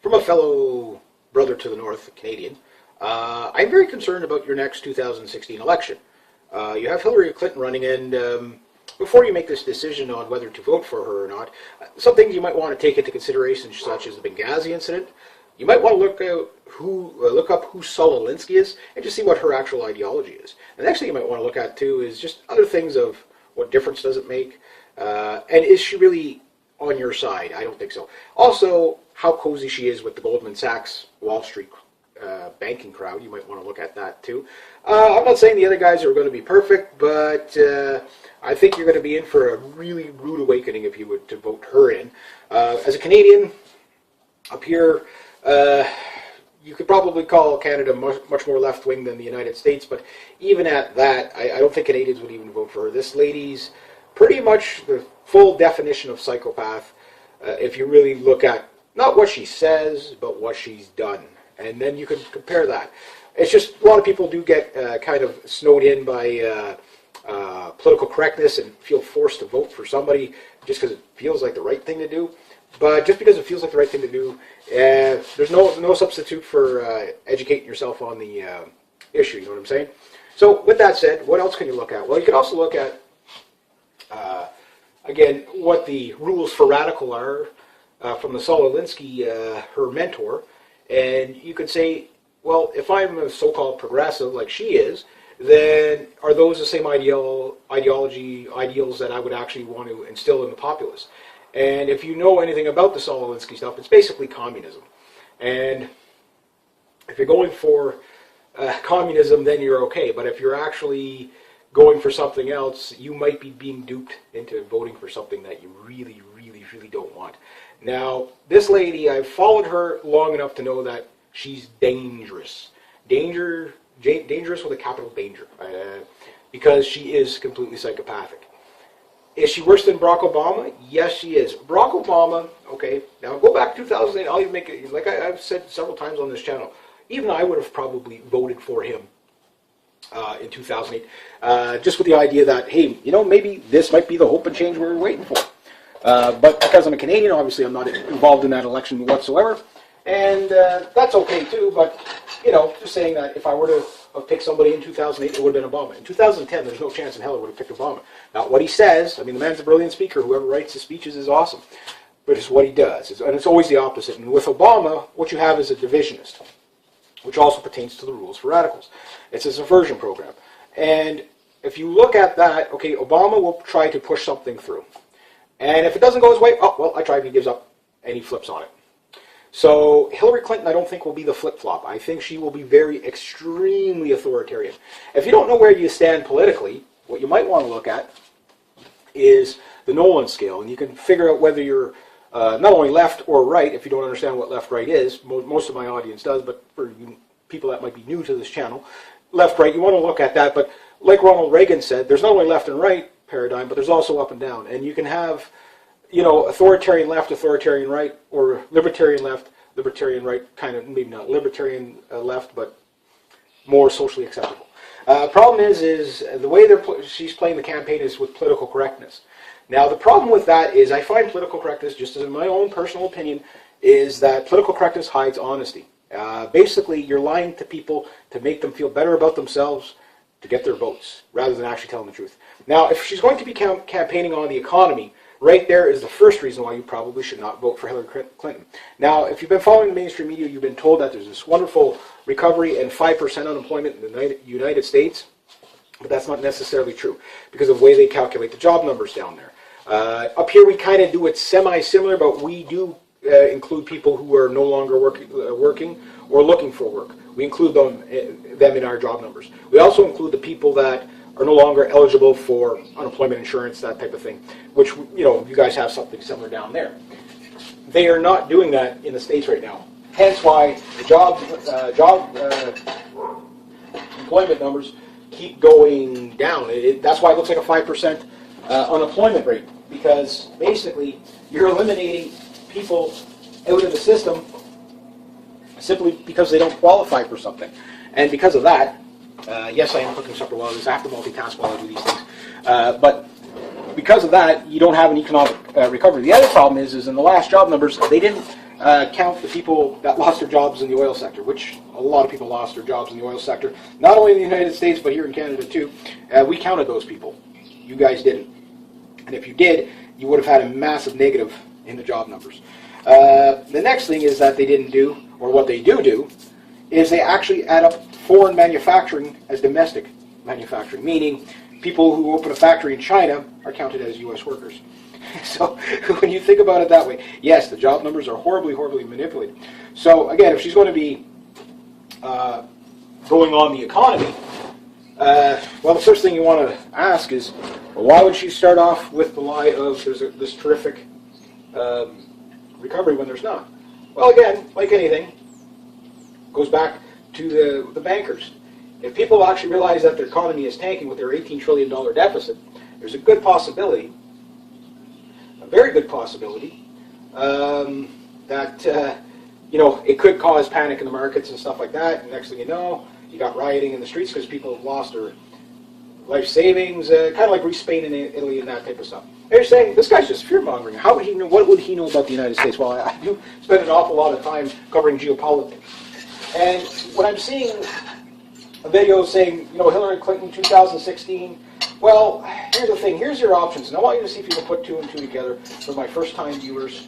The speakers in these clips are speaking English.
From a fellow brother to the north, Canadian, I'm very concerned about your next 2016 election. You have Hillary Clinton running, and before you make this decision on whether to vote for her or not, some things you might want to take into consideration, such as the Benghazi incident. You might want to look up who Saul Alinsky is and just see what her actual ideology is. And the next thing you might want to look at too is just other things of what difference does it make, and is she really on your side? I don't think so. Also, how cozy she is with the Goldman Sachs Wall Street banking crowd. You might want to look at that too. I'm not saying the other guys are going to be perfect, but I think you're going to be in for a really rude awakening if you were to vote her in. As a Canadian, up here, you could probably call Canada much more left-wing than the United States, but even at that, I don't think Canadians would even vote for her. This lady's pretty much the full definition of psychopath, if you really look at not what she says, but what she's done. And then you can compare that. It's just a lot of people do get kind of snowed in by political correctness and feel forced to vote for somebody just because it feels like the right thing to do. But just because it feels like the right thing to do, there's no substitute for educating yourself on the issue, you know what I'm saying? So with that said, what else can you look at? Well, you can also look at, again, what the rules for radical are from the Saul Alinsky, her mentor. And you could say, well, if I'm a so-called progressive like she is, then are those the same ideals that I would actually want to instill in the populace? And if you know anything about the Saul Alinsky stuff, it's basically communism. And if you're going for communism, then you're okay. But if you're actually going for something else, you might be being duped into voting for something that you really, really, really don't want. Now, this lady, I've followed her long enough to know that she's dangerous. Dangerous with a capital danger. Because she is completely psychopathic. Is she worse than Barack Obama? Yes, she is. Barack Obama, okay, now go back to 2008, I'll even make it, like I've said several times on this channel, even I would have probably voted for him in 2008, just with the idea that, hey, you know, maybe this might be the hope and change we were waiting for. But because I'm a Canadian, obviously I'm not involved in that election whatsoever, and that's okay too, but, you know, just saying that if I were to have picked somebody in 2008, it would have been Obama. In 2010, there's no chance in hell I would have picked Obama. Now, what he says, I mean, the man's a brilliant speaker. Whoever writes his speeches is awesome. But it's what he does. And it's always the opposite. And with Obama, what you have is a divisionist, which also pertains to the rules for radicals. It's a subversion program. And if you look at that, okay, Obama will try to push something through. And if it doesn't go his way, oh, well, I tried, and he gives up, and he flips on it. So Hillary Clinton, I don't think, will be the flip-flop. I think she will be very extremely authoritarian. If you don't know where you stand politically, what you might want to look at is the Nolan scale, and you can figure out whether you're not only left or right, if you don't understand what left-right is. Most of my audience does, but for you people that might be new to this channel, left-right, you want to look at that. But like Ronald Reagan said, there's not only left and right paradigm, but there's also up and down. And you can have, you know, authoritarian left, authoritarian right, or libertarian left, libertarian right, kind of, maybe not libertarian left, but more socially acceptable. Problem is the way she's playing the campaign is with political correctness. Now, the problem with that is I find political correctness, just as in my own personal opinion, is that political correctness hides honesty. Basically, you're lying to people to make them feel better about themselves to get their votes, rather than actually telling the truth. Now, if she's going to be campaigning on the economy, right there is the first reason why you probably should not vote for Hillary Clinton. Now, if you've been following the mainstream media, you've been told that there's this wonderful recovery and 5% unemployment in the United States, but that's not necessarily true because of the way they calculate the job numbers down there. Up here, we kind of do it semi-similar, but we do include people who are no longer working or looking for work. We include them in our job numbers. We also include the people that are no longer eligible for unemployment insurance, that type of thing, which, you know, you guys have something similar down there. They are not doing that in the States right now. Hence why the job employment numbers keep going down. That's why it looks like a 5% unemployment rate, because basically you're eliminating people out of the system simply because they don't qualify for something. And because of that, yes, I am cooking supper while I have to multitask while I do these things. But because of that, you don't have an economic recovery. The other problem is in the last job numbers, they didn't count the people that lost their jobs in the oil sector, which a lot of people lost their jobs in the oil sector, not only in the United States, but here in Canada too. We counted those people. You guys didn't. And if you did, you would have had a massive negative in the job numbers. The next thing is that they didn't do, or what they do, is they actually add up foreign manufacturing as domestic manufacturing, meaning people who open a factory in China are counted as U.S. workers. So when you think about it that way, yes, the job numbers are horribly, horribly manipulated. So again, if she's going to be going on the economy, well, the first thing you want to ask is, well, why would she start off with the lie of there's this terrific recovery when there's not? Well, again, like anything, goes back to the bankers. If people actually realize that their economy is tanking with their $18 trillion deficit, there's a good possibility, a very good possibility, that it could cause panic in the markets and stuff like that. And next thing you know, you got rioting in the streets because people have lost their life savings, kind of like Greece, Spain, and Italy, and that type of stuff. They're saying this guy's just fear mongering. How would he know? What would he know about the United States? Well, I do spend an awful lot of time covering geopolitics, and when I'm seeing a video saying, Hillary Clinton 2016. Well, here's the thing. Here's your options, and I want you to see if you can put two and two together for my first-time viewers.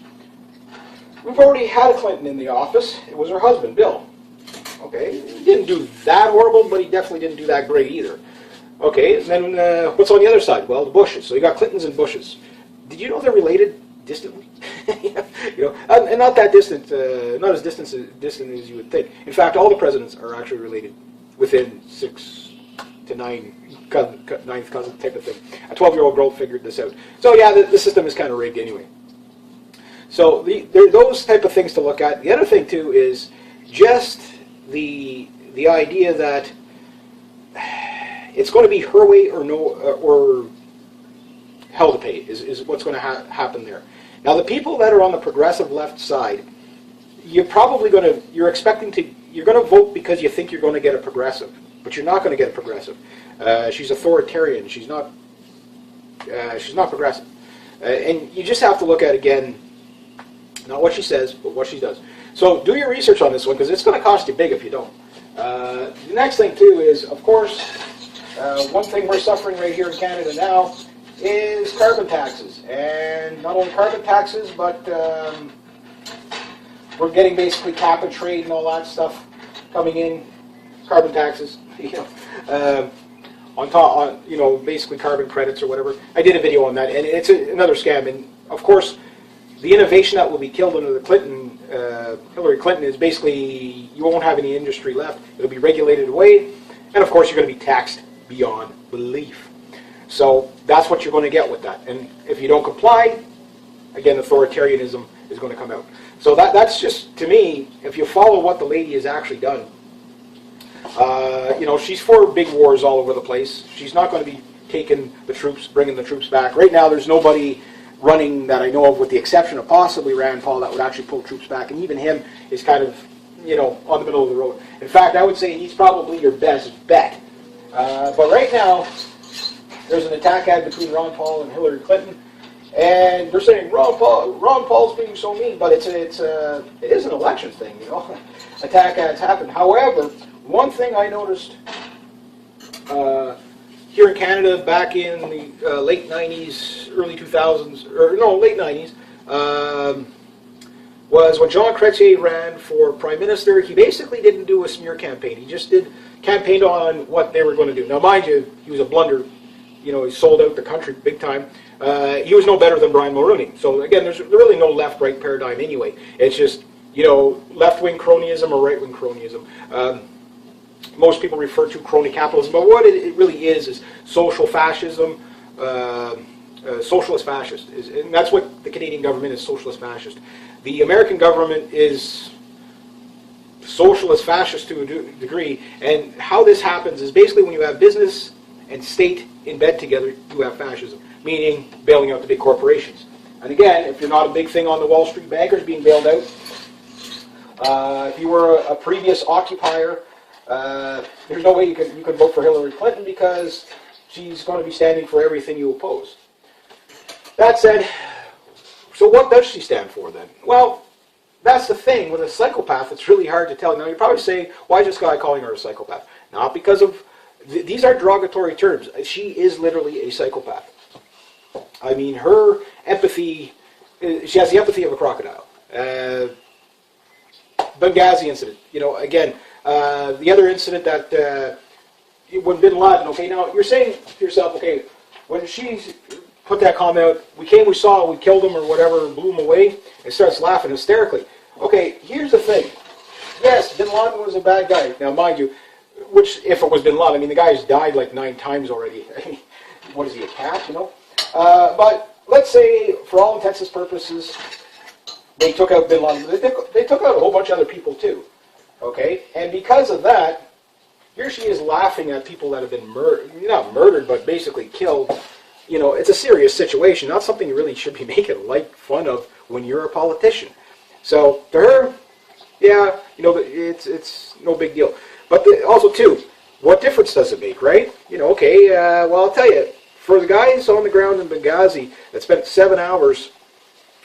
We've already had a Clinton in the office. It was her husband, Bill. Okay, he didn't do that horrible, but he definitely didn't do that great either. Okay, and then what's on the other side? Well, the Bushes. So you got Clintons and Bushes. Did you know they're related distantly? And not that distant, not as distant as you would think. In fact, all the presidents are actually related within 6 to 9 ninth cousin type of thing. A 12-year-old girl figured this out. So yeah, the system is kind of rigged anyway. So there are those type of things to look at. The other thing too is just the idea that it's going to be her way or no, or hell to pay is what's going to happen there. Now the people that are on the progressive left side, you're probably going to, you're going to vote because you think you're going to get a progressive, but you're not going to get a progressive. She's authoritarian. She's not progressive. And you just have to look at, again, not what she says, but what she does. So do your research on this one, because it's going to cost you big if you don't. The next thing, too, is, of course, one thing we're suffering right here in Canada now is carbon taxes. And not only carbon taxes, but we're getting basically cap and trade and all that stuff coming in. Carbon taxes, on top, basically carbon credits or whatever. I did a video on that, and it's another scam. And of course, the innovation that will be killed under the Hillary Clinton is basically you won't have any industry left. It'll be regulated away, and of course, you're going to be taxed beyond belief. So that's what you're going to get with that. And if you don't comply, again, authoritarianism is going to come out. So that's just, to me, if you follow what the lady has actually done, she's for big wars all over the place. She's not going to be taking the troops, bringing the troops back. Right now, there's nobody running that I know of, with the exception of possibly Rand Paul, that would actually pull troops back. And even him is kind of, on the middle of the road. In fact, I would say he's probably your best bet. But right now, there's an attack ad between Ron Paul and Hillary Clinton. And they're saying Ron Paul's being so mean, but it is an election thing, Attack ads happen. However, one thing I noticed here in Canada back in the late 90s, early 2000s, late 90s, was when Jean Chrétien ran for Prime Minister. He basically didn't do a smear campaign. He just campaigned on what they were going to do. Now, mind you, he was a blunder. He sold out the country big time. He was no better than Brian Mulroney. So again, there's really no left-right paradigm anyway. It's just, left-wing cronyism or right-wing cronyism. Most people refer to crony capitalism, but what it really is social fascism, socialist fascist. And that's what the Canadian government is, socialist fascist. The American government is socialist fascist to a degree, and how this happens is basically when you have business and state in bed together, you have fascism, meaning bailing out the big corporations. And again, if you're not a big thing on the Wall Street bankers being bailed out, if you were a previous occupier, there's no way you can vote for Hillary Clinton because she's going to be standing for everything you oppose. That said, so what does she stand for then? Well, that's the thing. With a psychopath, it's really hard to tell. Now, you're probably saying, why is this guy calling her a psychopath? Not because of... These are derogatory terms. She is literally a psychopath. I mean, her empathy... She has the empathy of a crocodile. Benghazi incident. You know, again, the other incident that... when Bin Laden, okay, now, you're saying to yourself, okay, when she put that comment out, we came, we saw, we killed him or whatever, blew him away, and starts laughing hysterically. Okay, here's the thing. Yes, Bin Laden was a bad guy. Now, mind you, which, if it was Bin Laden, I mean, the guy's died like 9 times already. I mean, what is he, a cat, you know? But let's say, for all intents and purposes, they took out Bin Laden. They took out a whole bunch of other people, too. Okay? And because of that, here she is laughing at people that have been not murdered, but basically killed. You know, it's a serious situation, not something you really should be making light fun of when you're a politician. So, to her, yeah, you know, it's no big deal. But also, too, what difference does it make, right? You know, okay, well, I'll tell you, for the guys on the ground in Benghazi that spent 7 hours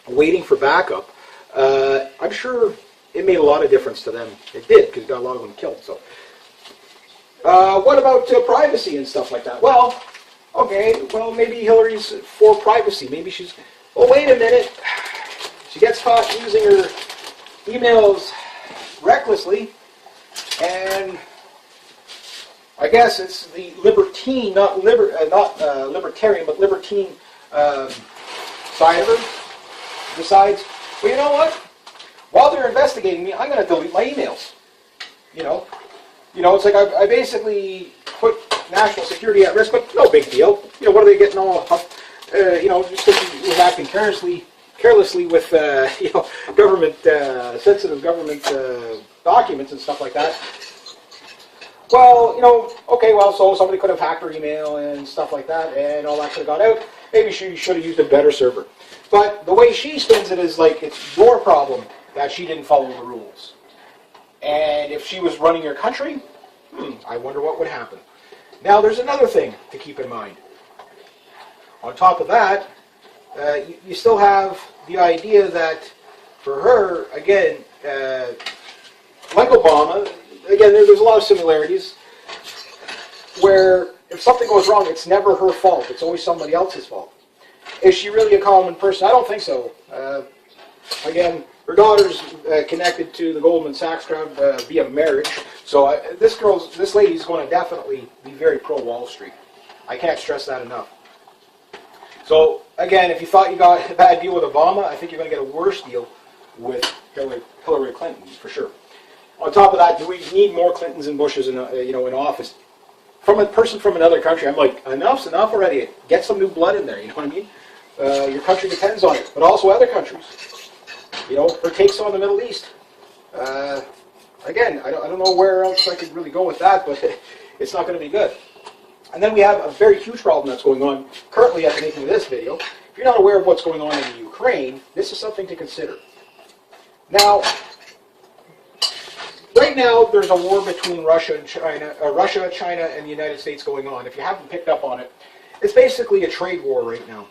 waiting for backup, I'm sure it made a lot of difference to them. It did, because it got a lot of them killed, so... what about privacy and stuff like that? Well, okay, well, maybe Hillary's for privacy. Maybe she's... Well, wait a minute. She gets caught using her emails recklessly, and I guess it's the libertine, not libertarian, but libertine side of her decides, well, you know what? While they're investigating me, I'm going to delete my emails. You know, it's like I basically put national security at risk, but no big deal. You know, what are they getting all, you know, just because he was acting carelessly with, you know, government, sensitive government documents and stuff like that. Well, you know, okay, well, so somebody could have hacked her email and stuff like that, and all that could have got out. Maybe she should have used a better server. But the way she spins it is like it's your problem that she didn't follow the rules. And if she was running your country, I wonder what would happen. Now, there's another thing to keep in mind. On top of that, you still have the idea that, for her, again, like Obama, again, there's a lot of similarities, where if something goes wrong, it's never her fault. It's always somebody else's fault. Is she really a common person? I don't think so. Again, her daughter's connected to the Goldman Sachs crowd via marriage. So this lady's going to definitely be very pro-Wall Street. I can't stress that enough. So, again, if you thought you got a bad deal with Obama, I think you're going to get a worse deal with Hillary Clinton, for sure. On top of that, do we need more Clintons and Bushes in office? From a person from another country, I'm like, enough's enough already. Get some new blood in there, you know what I mean? Your country depends on it, but also other countries. You know, her takes on the Middle East. Again, I don't know where else I could really go with that, but it's not going to be good. And then we have a very huge problem that's going on currently at the making of this video. If you're not aware of what's going on in the Ukraine, this is something to consider. Now, right now, there's a war between Russia, China, and the United States going on. If you haven't picked up on it, it's basically a trade war right now.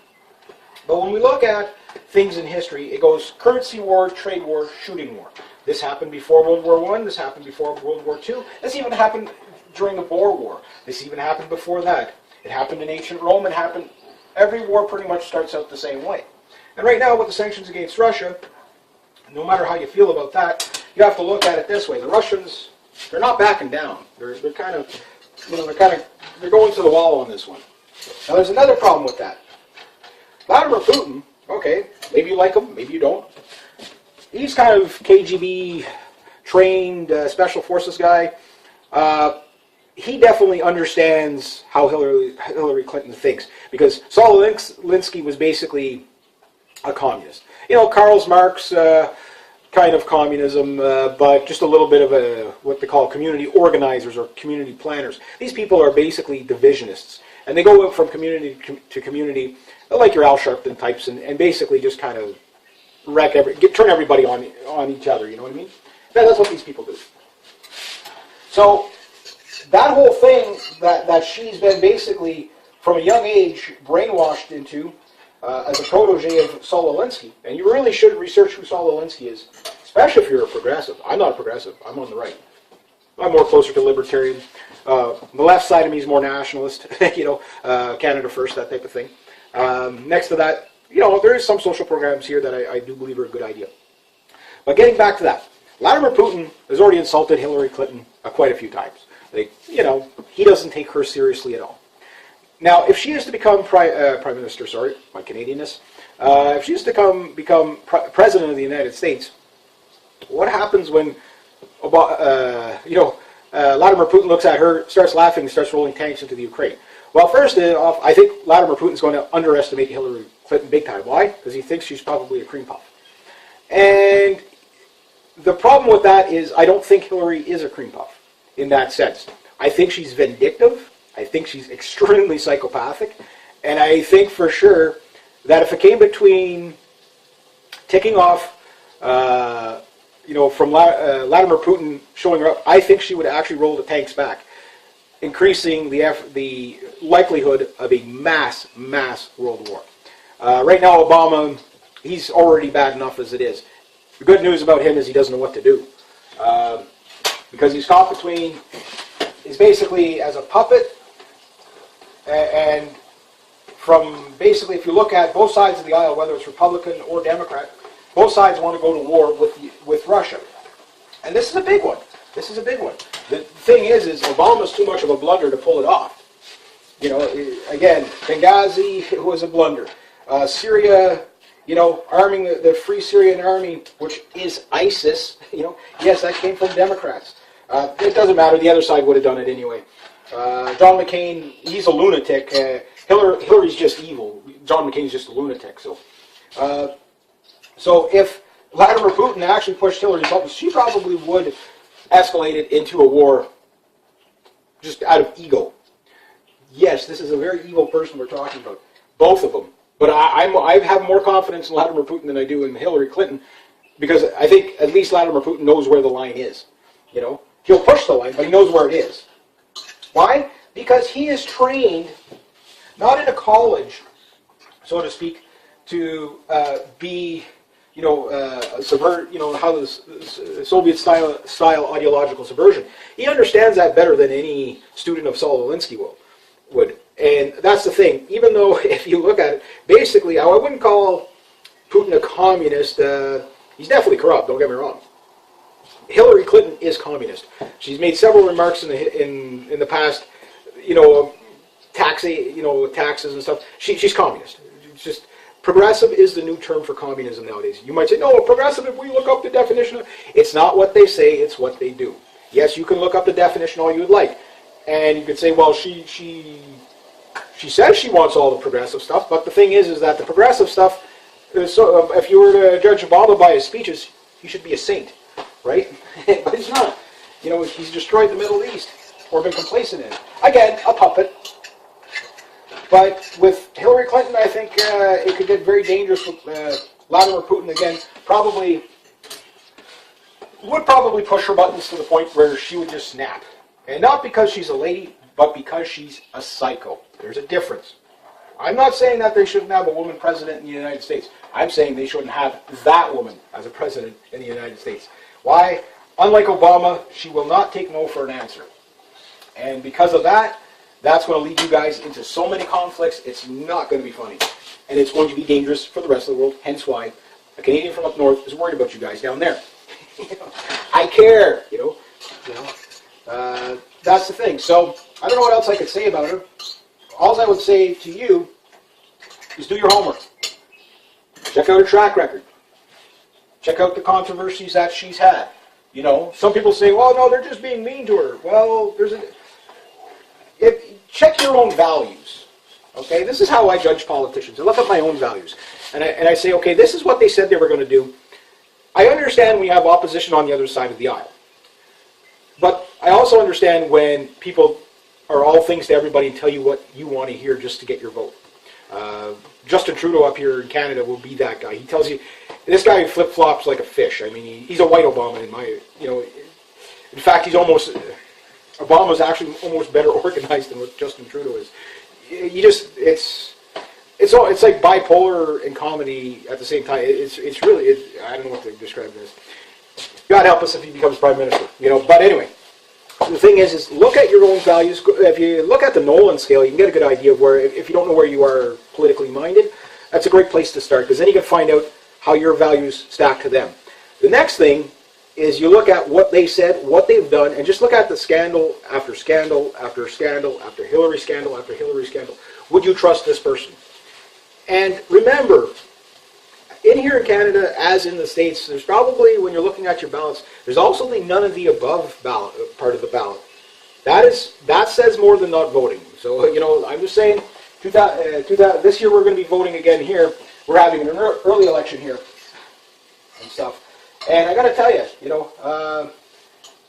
But when we look at things in history, it goes currency war, trade war, shooting war. This happened before World War I. This happened before World War II. This even happened during the Boer War. This even happened before that. It happened in ancient Rome. It happened. Every war pretty much starts out the same way. And right now, with the sanctions against Russia, no matter how you feel about that, you have to look at it this way. The Russians, they're not backing down. They're kind of, they're going to the wall on this one. Now, there's another problem with that. Vladimir Putin, okay, maybe you like him, maybe you don't. He's kind of KGB trained special forces guy. He definitely understands how Hillary Clinton thinks, because Saul Alinsky was basically a communist. You know, Karl Marx, kind of communism, but just a little bit of a what they call community organizers or community planners. These people are basically divisionists, and they go from community to community, like your Al Sharpton types, and basically just kind of turn everybody on each other. You know what I mean? That's what these people do. So that whole thing that she's been basically from a young age brainwashed into as a protege of Saul Alinsky, and you really should research who Saul Alinsky is. especially if you're a progressive. I'm not a progressive. I'm on the right. I'm more closer to libertarian. The left side of me is more nationalist, Canada first, that type of thing. Next to that, there is some social programs here that I do believe are a good idea. But getting back to that, Vladimir Putin has already insulted Hillary Clinton quite a few times. He doesn't take her seriously at all. Now, if she is to become Prime Minister, sorry, my Canadianness, if she is to become President of the United States, what happens when Vladimir Putin looks at her, starts laughing, and starts rolling tanks into the Ukraine? Well, first off, I think Vladimir Putin's going to underestimate Hillary Clinton big time. Why? Because he thinks she's probably a cream puff. And the problem with that is I don't think Hillary is a cream puff in that sense. I think she's vindictive. I think she's extremely psychopathic. And I think for sure that if it came between ticking off from Vladimir Putin showing her up, I think she would actually roll the tanks back, increasing the likelihood of a mass world war. Right now, Obama, he's already bad enough as it is. The good news about him is he doesn't know what to do. Because he's caught he's basically as a puppet, and from basically, if you look at both sides of the aisle, whether it's Republican or Democrat, both sides want to go to war with Russia. And this is a big one. This is a big one. The thing is Obama's too much of a blunder to pull it off. Again, Benghazi, it was a blunder. Syria, arming the Free Syrian Army, which is ISIS, yes, that came from Democrats. It doesn't matter. The other side would have done it anyway. John McCain, he's a lunatic. Hillary's just evil. John McCain's just a lunatic. So if Vladimir Putin actually pushed Hillary's buttons, she probably would escalate it into a war just out of ego. Yes, this is a very evil person we're talking about. Both of them. But I have more confidence in Vladimir Putin than I do in Hillary Clinton, because I think at least Vladimir Putin knows where the line is. He'll push the line, but he knows where it is. Why? Because he is trained, not in a college, so to speak, to be, subvert, how the Soviet style ideological subversion. He understands that better than any student of Saul Alinsky would. And that's the thing. Even though, if you look at it, basically, I wouldn't call Putin a communist. He's definitely corrupt, don't get me wrong. Hillary Clinton is communist. She's made several remarks in the past, taxes and stuff. She's communist. It's just, progressive is the new term for communism nowadays. You might say, no, progressive, if we look up the definition, it's not what they say, it's what they do. Yes, you can look up the definition all you would like. And you could say, well, she says she wants all the progressive stuff, but the thing is that the progressive stuff, so if you were to judge Obama by his speeches, he should be a saint, right? But he's not. He's destroyed the Middle East, or been complacent in it. Again, a puppet. But with Hillary Clinton, I think it could get very dangerous with Vladimir Putin, again, would probably push her buttons to the point where she would just snap. And not because she's a lady, but because she's a psycho. There's a difference. I'm not saying that they shouldn't have a woman president in the United States. I'm saying they shouldn't have that woman as a president in the United States. Why? Unlike Obama, she will not take no for an answer. And because of that, that's going to lead you guys into so many conflicts, it's not going to be funny. And it's going to be dangerous for the rest of the world, hence why a Canadian from up north is worried about you guys down there. I care, that's the thing. So, I don't know what else I could say about her. All I would say to you is do your homework. Check out her track record. Check out the controversies that she's had. Some people say, well, no, they're just being mean to her. Well, check your own values. Okay, this is how I judge politicians. I look at my own values. And I say, okay, this is what they said they were going to do. I understand we have opposition on the other side of the aisle. But I also understand when people are all things to everybody and tell you what you want to hear just to get your vote. Justin Trudeau up here in Canada will be that guy. He tells you, this guy flip-flops like a fish. I mean, he's a white Obama in my, in fact, Obama's actually almost better organized than what Justin Trudeau is. It's like bipolar and comedy at the same time. It's really, I don't know what to describe this. God help us if he becomes prime minister. But anyway, the thing is look at your own values. If you look at the Nolan scale, you can get a good idea of where, if you don't know where you are politically minded, that's a great place to start, because then you can find out how your values stack to them. The next thing is you look at what they said, what they've done, and just look at the scandal after scandal after scandal after Hillary scandal after Hillary scandal. Would you trust this person? And remember, in here in Canada, as in the States, there's probably, when you're looking at your ballots, there's also the none of the above ballot part of the ballot. That says more than not voting. So, I'm just saying, this year we're going to be voting again here. We're having an early election here and stuff. And I got to tell you,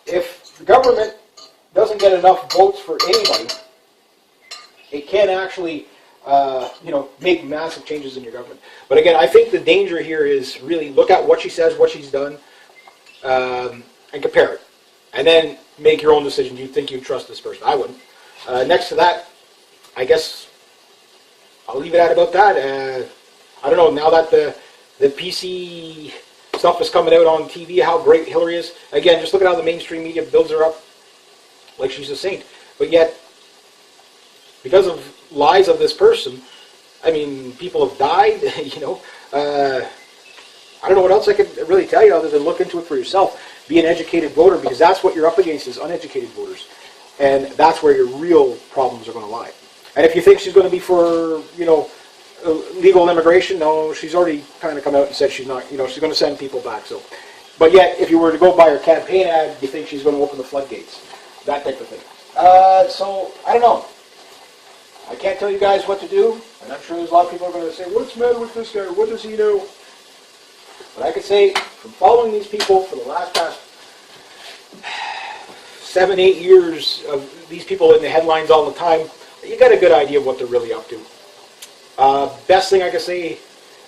if the government doesn't get enough votes for anybody, it can actually, make massive changes in your government. But again, I think the danger here is really look at what she says, what she's done, and compare it. And then make your own decision. Do you think you trust this person? I wouldn't. Next to that, I guess I'll leave it at about that. I don't know, now that the PC stuff is coming out on TV, how great Hillary is. Again, just look at how the mainstream media builds her up like she's a saint. But yet, because of lies of this person, I mean, people have died, I don't know what else I could really tell you other than look into it for yourself. Be an educated voter, because that's what you're up against, is uneducated voters. And that's where your real problems are going to lie. And if you think she's going to be for, legal immigration, no, she's already kind of come out and said she's not, she's going to send people back. So, but yet, if you were to go by her campaign ad, you think she's going to open the floodgates. That type of thing. So, I don't know. I can't tell you guys what to do, and I'm sure there's a lot of people who are going to say, what's the matter with this guy? What does he know? But I could say, from following these people for the last past 7-8 years of these people in the headlines all the time, you got a good idea of what they're really up to. Best thing I can say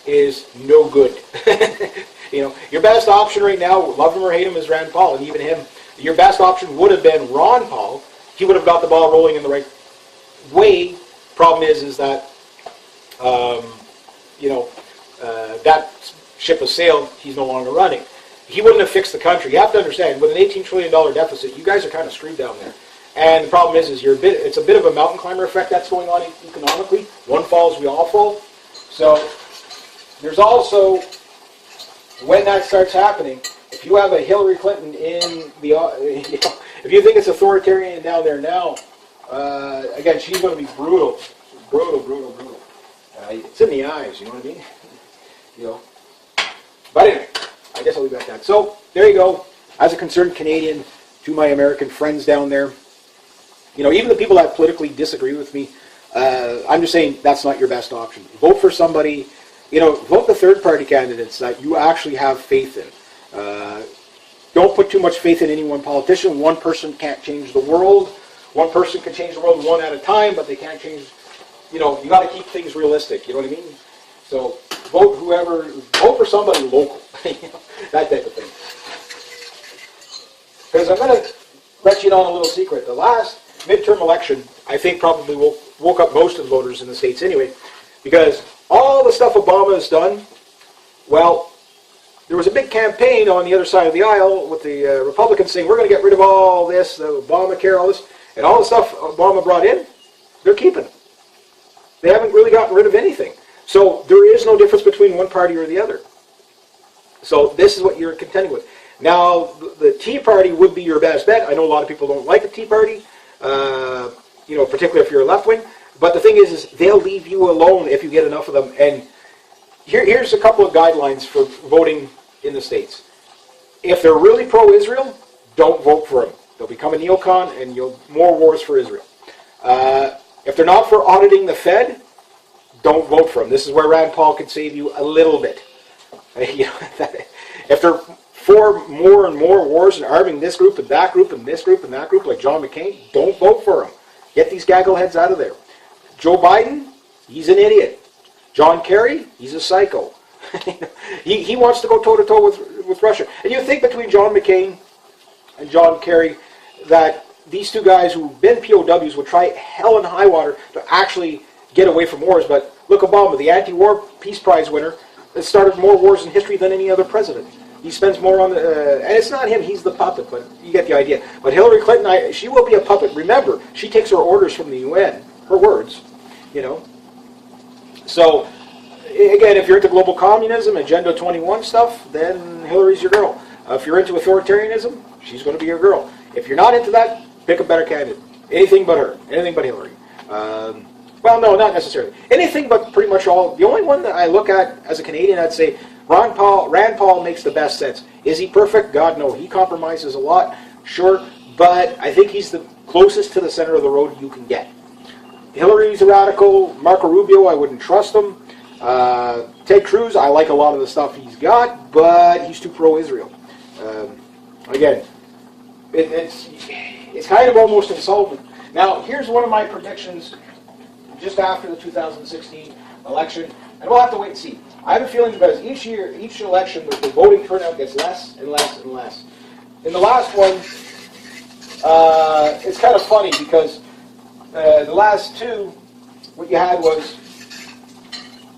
is no good. Your best option right now, love him or hate him, is Rand Paul, and even him. Your best option would have been Ron Paul. He would have got the ball rolling in the right way. Problem is that that ship has sailed. He's no longer running. He wouldn't have fixed the country. You have to understand, with an $18 trillion deficit, you guys are kind of screwed down there. And the problem is it's a bit of a mountain climber effect that's going on economically. One falls, we all fall. So there's also, when that starts happening, if you have a Hillary Clinton in the, if you think it's authoritarian down there now, again, she's going to be brutal. Brutal. It's in the eyes, you know what I mean? But anyway, I guess I'll leave it at that. So there you go. As a concerned Canadian, to my American friends down there, even the people that politically disagree with me, I'm just saying that's not your best option. Vote for somebody, vote the third-party candidates that you actually have faith in. Don't put too much faith in any one politician. One person can't change the world. One person can change the world one at a time, but they can't change, you got to keep things realistic, you know what I mean? So vote for somebody local, that type of thing. Because I'm going to let you know a little secret. The last midterm election, I think, probably woke up most of the voters in the States anyway, because all the stuff Obama has done, well, there was a big campaign on the other side of the aisle with the Republicans saying, we're going to get rid of all this, the Obamacare, all this, and all the stuff Obama brought in, they're keeping. They haven't really gotten rid of anything. So there is no difference between one party or the other. So this is what you're contending with. Now, the Tea Party would be your best bet. I know a lot of people don't like the Tea Party, particularly if you're a left-wing. But the thing is they'll leave you alone if you get enough of them. And here's a couple of guidelines for voting in the States. If they're really pro-Israel, don't vote for them. They'll become a neocon and more wars for Israel. If they're not for auditing the Fed, don't vote for them. This is where Rand Paul could save you a little bit. If they're for more and more wars and arming this group and that group and this group and that group like John McCain, don't vote for him. Get these gaggleheads out of there. Joe Biden, he's an idiot. John Kerry, he's a psycho. he wants to go toe-to-toe with Russia. And you think between John McCain and John Kerry that these two guys who've been POWs would try hell and high water to actually get away from wars. But look, Obama, the anti-war peace prize winner, has started more wars in history than any other president. He spends more on the, and it's not him, he's the puppet, but you get the idea. But Hillary Clinton, she will be a puppet. Remember, she takes her orders from the UN, her words, you know. So, again, if you're into global communism, Agenda 21 stuff, then Hillary's your girl. If you're into authoritarianism, she's going to be your girl. If you're not into that, pick a better candidate. Anything but her. Anything but Hillary. Well, no, not necessarily. Anything but pretty much all. The only one that I look at as a Canadian, I'd say Rand Paul makes the best sense. Is he perfect? God, no. He compromises a lot, sure, but I think he's the closest to the center of the road you can get. Hillary's a radical. Marco Rubio, I wouldn't trust him. Ted Cruz, I like a lot of the stuff he's got, but he's too pro-Israel. Again, it's kind of almost insulting. Now, here's one of my predictions just after the 2016 election, and we'll have to wait and see. I have a feeling because each year, each election, the voting turnout gets less and less and less. In the last one, it's kind of funny because the last two, what you had was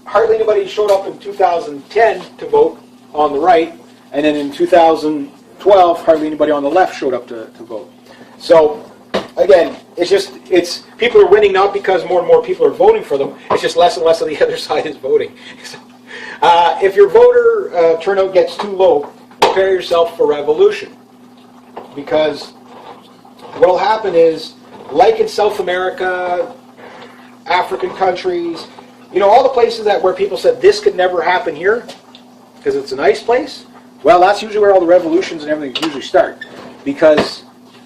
hardly anybody showed up in 2010 to vote on the right, and then in 2012, hardly anybody on the left showed up to vote. So, again, it's people are winning not because more and more people are voting for them. It's just less and less of the other side is voting. So, if your voter turnout gets too low, prepare yourself for revolution. Because what will happen is, like in South America, African countries, you know, all the places where people said this could never happen here because it's a nice place. Well, that's usually where all the revolutions and everything usually start. Because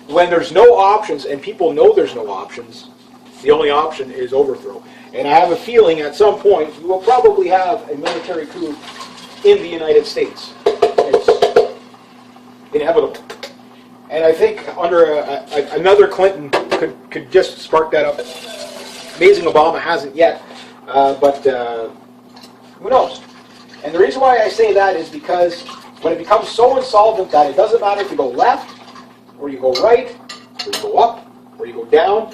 when there's no options and people know there's no options, the only option is overthrow. And I have a feeling at some point we will probably have a military coup in the United States. It's inevitable. And I think under another Clinton could just spark that up. Amazing Obama hasn't yet, but who knows? And the reason why I say that is because when it becomes so insolvent that it doesn't matter if you go left, or you go right, or you go up, or you go down,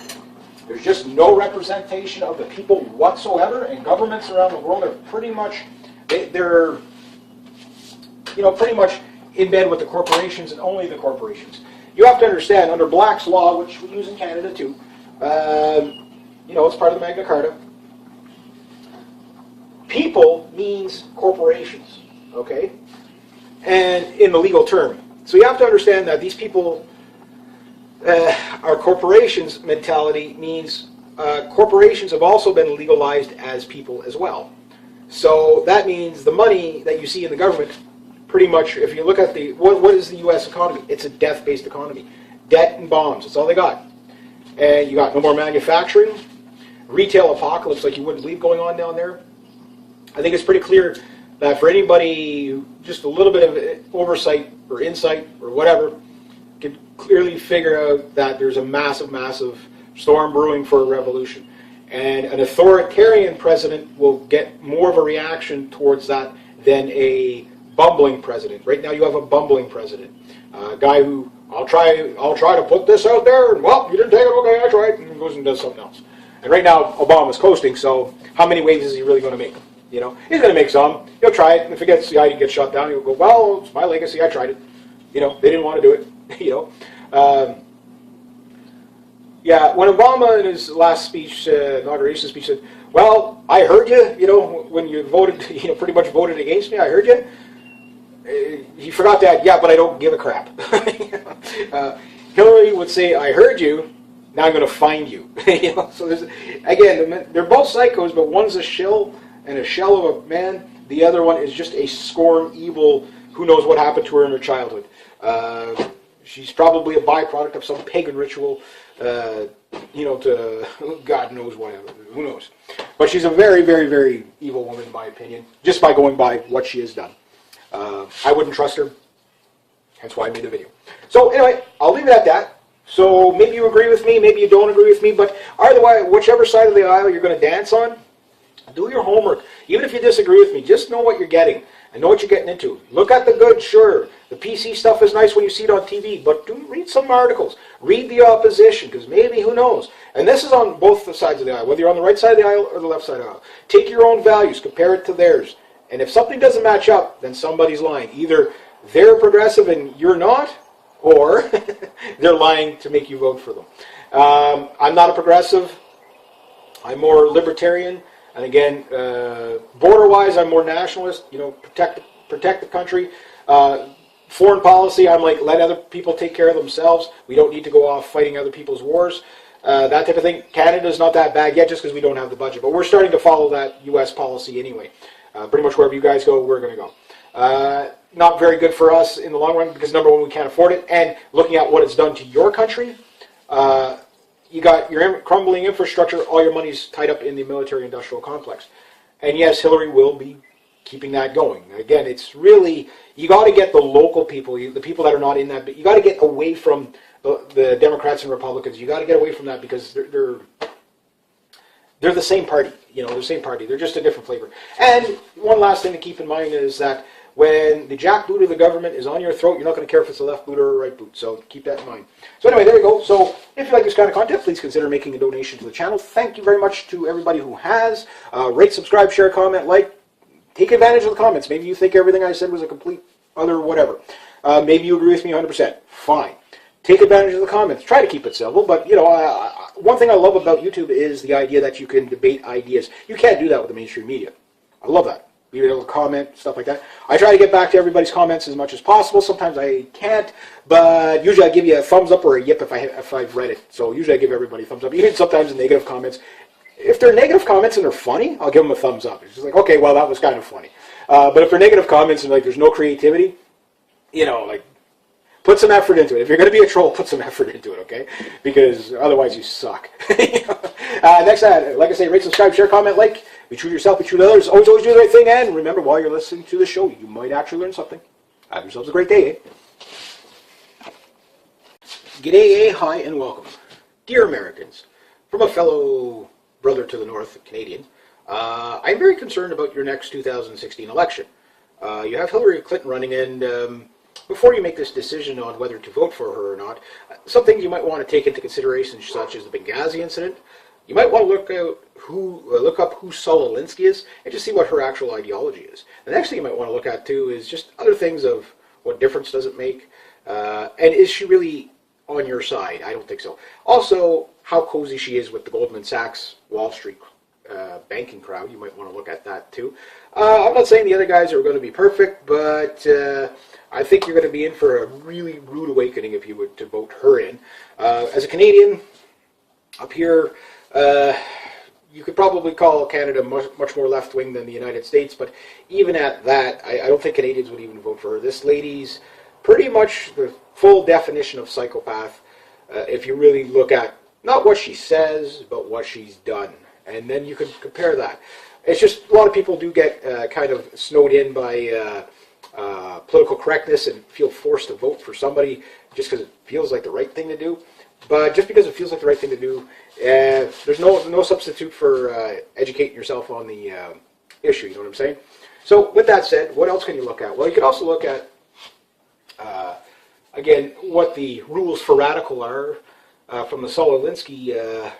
there's just no representation of the people whatsoever, and governments around the world are pretty much, they're pretty much in bed with the corporations and only the corporations. You have to understand, under Black's Law, which we use in Canada too, it's part of the Magna Carta, people means corporations, okay? And in the legal term. So you have to understand that these people, our corporations mentality means corporations have also been legalized as people as well. So that means the money that you see in the government, pretty much, if you look at what is the U.S. economy? It's a death-based economy. Debt and bombs, that's all they got. And you got no more manufacturing, retail apocalypse like you wouldn't believe going on down there. I think it's pretty clear that for anybody, just a little bit of oversight or insight or whatever, could clearly figure out that there's a massive, massive storm brewing for a revolution. And an authoritarian president will get more of a reaction towards that than a bumbling president. Right now you have a bumbling president. A guy who, I'll try to put this out there, and well, you didn't take it, okay, I tried, and goes and does something else. And right now Obama's coasting, so how many waves is he really going to make? You know, he's going to make some. He'll try it, and if he gets shot down, he'll go, well, it's my legacy, I tried it. You know, they didn't want to do it. Yeah, when Obama in his last speech, inauguration speech, said, well, I heard you, when you voted, pretty much voted against me, I heard you. He forgot that, yeah, but I don't give a crap. Hillary would say, I heard you, now I'm going to find you. So there's, again, they're both psychos, but one's a shill and a shell of a man. The other one is just a scorn, evil, who knows what happened to her in her childhood. She's probably a byproduct of some pagan ritual, to God knows whatever, who knows. But she's a very, very, very evil woman, in my opinion, just by going by what she has done. I wouldn't trust her, hence why I made the video. So anyway, I'll leave it at that. So maybe you agree with me, maybe you don't agree with me, but either way, whichever side of the aisle you're going to dance on, do your homework. Even if you disagree with me, just know what you're getting and know what you're getting into. Look at the good, sure. The PC stuff is nice when you see it on TV, but do read some articles. Read the opposition, because maybe, who knows? And this is on both the sides of the aisle, whether you're on the right side of the aisle or the left side of the aisle. Take your own values, compare it to theirs. And if something doesn't match up, then somebody's lying. Either they're progressive and you're not, or they're lying to make you vote for them. I'm not a progressive. I'm more libertarian. And again, border-wise, I'm more nationalist. Protect the country. Foreign policy, I'm like, let other people take care of themselves. We don't need to go off fighting other people's wars. That type of thing. Canada's not that bad yet just because we don't have the budget. But we're starting to follow that U.S. policy anyway. Pretty much wherever you guys go, we're going to go. Not very good for us in the long run because, number one, we can't afford it. And looking at what it's done to your country, you got your crumbling infrastructure, all your money's tied up in the military-industrial complex. And yes, Hillary will be keeping that going. Again, it's really, you got to get the local people, the people that are not in that, but you got to get away from the Democrats and Republicans. You got to get away from that because they're the same party. They're the same party. They're just a different flavor. And one last thing to keep in mind is that when the jackboot of the government is on your throat, you're not going to care if it's a left boot or a right boot. So keep that in mind. So anyway, there we go. So if you like this kind of content, please consider making a donation to the channel. Thank you very much to everybody who has. Rate, subscribe, share, comment, like. Take advantage of the comments. Maybe you think everything I said was a complete other whatever. Maybe you agree with me 100%. Fine. Take advantage of the comments. Try to keep it civil. But, one thing I love about YouTube is the idea that you can debate ideas. You can't do that with the mainstream media. I love that. Be able to comment, stuff like that. I try to get back to everybody's comments as much as possible. Sometimes I can't, but usually I give you a thumbs up or a yip if I've read it. So usually I give everybody a thumbs up. Even sometimes the negative comments. If they're negative comments and they're funny, I'll give them a thumbs up. It's just like, okay, well, that was kind of funny. But if they're negative comments and like there's no creativity, put some effort into it. If you're going to be a troll, put some effort into it, okay? Because otherwise you suck. Next, like I say, rate, subscribe, share, comment, like. Be true to yourself, be true to others. Always do the right thing. And remember, while you're listening to the show, you might actually learn something. Have yourselves a great day, eh? G'day, hi, and welcome. Dear Americans, from a fellow brother to the north, Canadian, I'm very concerned about your next 2016 election. You have Hillary Clinton running, and before you make this decision on whether to vote for her or not, some things you might want to take into consideration, such as the Benghazi incident. You might want to look up who Saul Alinsky is and just see what her actual ideology is. The next thing you might want to look at too is just other things of what difference does it make, and is she really on your side? I don't think so. Also, how cozy she is with the Goldman Sachs Wall Street banking crowd. You might want to look at that too. I'm not saying the other guys are going to be perfect, but I think you're going to be in for a really rude awakening if you were to vote her in. As a Canadian, up here, you could probably call Canada much more left-wing than the United States, but even at that, I don't think Canadians would even vote for her. This lady's pretty much the full definition of psychopath, if you really look at not what she says, but what she's done. And then you can compare that. It's just a lot of people do get kind of snowed in by political correctness and feel forced to vote for somebody just because it feels like the right thing to do. But just because it feels like the right thing to do, there's no substitute for educating yourself on the issue, you know what I'm saying? So with that said, what else can you look at? Well, you could also look at, again, what the rules for radical are from the Saul Alinsky,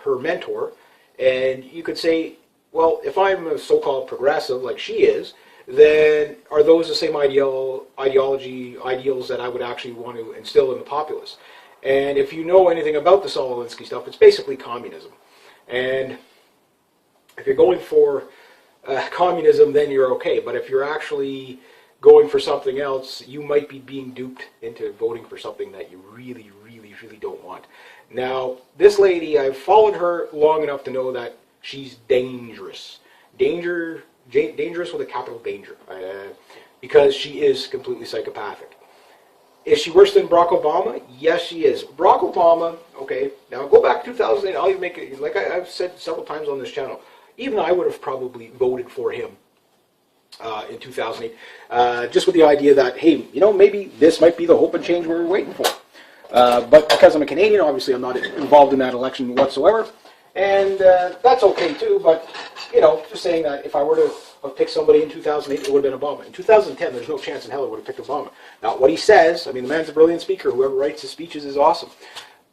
her mentor. And you could say, well, if I'm a so-called progressive like she is, then are those the same ideals that I would actually want to instill in the populace? And if you know anything about the Saul Alinsky stuff, it's basically communism. And if you're going for communism, then you're okay. But if you're actually going for something else, you might be being duped into voting for something that you really, really, really don't want. Now, this lady, I've followed her long enough to know that she's dangerous. Dangerous with a capital danger. Because she is completely psychopathic. Is she worse than Barack Obama? Yes, she is. Barack Obama, okay, now go back to 2008. I'll even make it, like I've said several times on this channel, even I would have probably voted for him in 2008, just with the idea that, hey, maybe this might be the hope and change we were waiting for. But because I'm a Canadian, obviously I'm not involved in that election whatsoever, and that's okay too, but, just saying that if I were to have picked somebody in 2008, it would have been Obama. In 2010, there's no chance in hell I would have picked Obama. Not what he says. The man's a brilliant speaker. Whoever writes his speeches is awesome.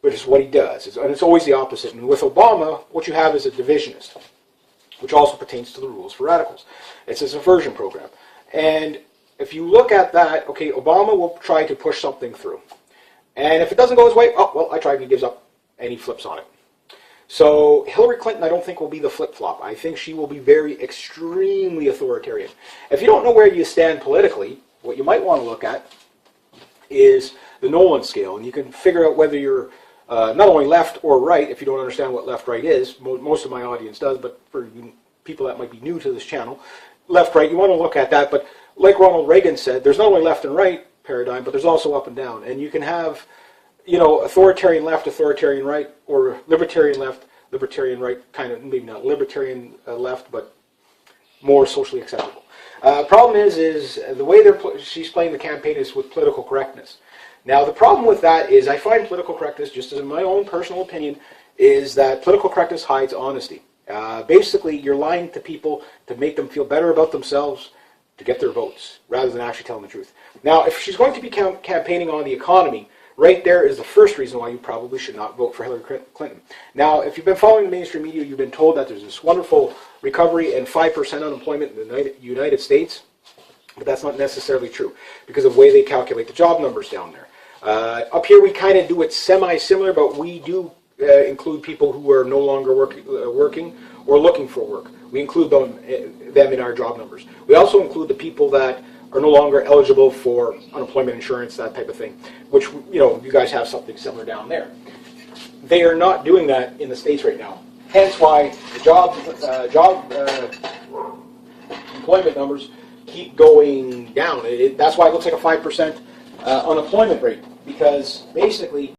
But it's what he does. And it's always the opposite. And with Obama, what you have is a divisionist, which also pertains to the rules for radicals. It's a subversion program. And if you look at that, okay, Obama will try to push something through. And if it doesn't go his way, oh, well, I tried, and he gives up, and he flips on it. So Hillary Clinton, I don't think, will be the flip-flop. I think she will be very extremely authoritarian. If you don't know where you stand politically, what you might want to look at is the Nolan scale, and you can figure out whether you're not only left or right, if you don't understand what left-right is. Most of my audience does, but for people that might be new to this channel, left-right, you want to look at that. But like Ronald Reagan said, there's not only left and right paradigm, but there's also up and down. And you can have, authoritarian left, authoritarian right, or libertarian left, libertarian right, kind of, maybe not libertarian left, but more socially acceptable. Problem is the way she's playing the campaign is with political correctness. Now, the problem with that is I find political correctness, just as in my own personal opinion, is that political correctness hides honesty. Basically, you're lying to people to make them feel better about themselves, to get their votes, rather than actually telling the truth. Now, if she's going to be campaigning on the economy, right there is the first reason why you probably should not vote for Hillary Clinton. Now, if you've been following the mainstream media, you've been told that there's this wonderful recovery and 5% unemployment in the United States, but that's not necessarily true because of the way they calculate the job numbers down there. Up here, we kind of do it semi-similar, but we do include people who are no longer working or looking for work. We include them in our job numbers. We also include the people that are no longer eligible for unemployment insurance, that type of thing, which, you guys have something similar down there. They are not doing that in the States right now. Hence why the job employment numbers keep going down. That's why it looks like a 5% unemployment rate, because basically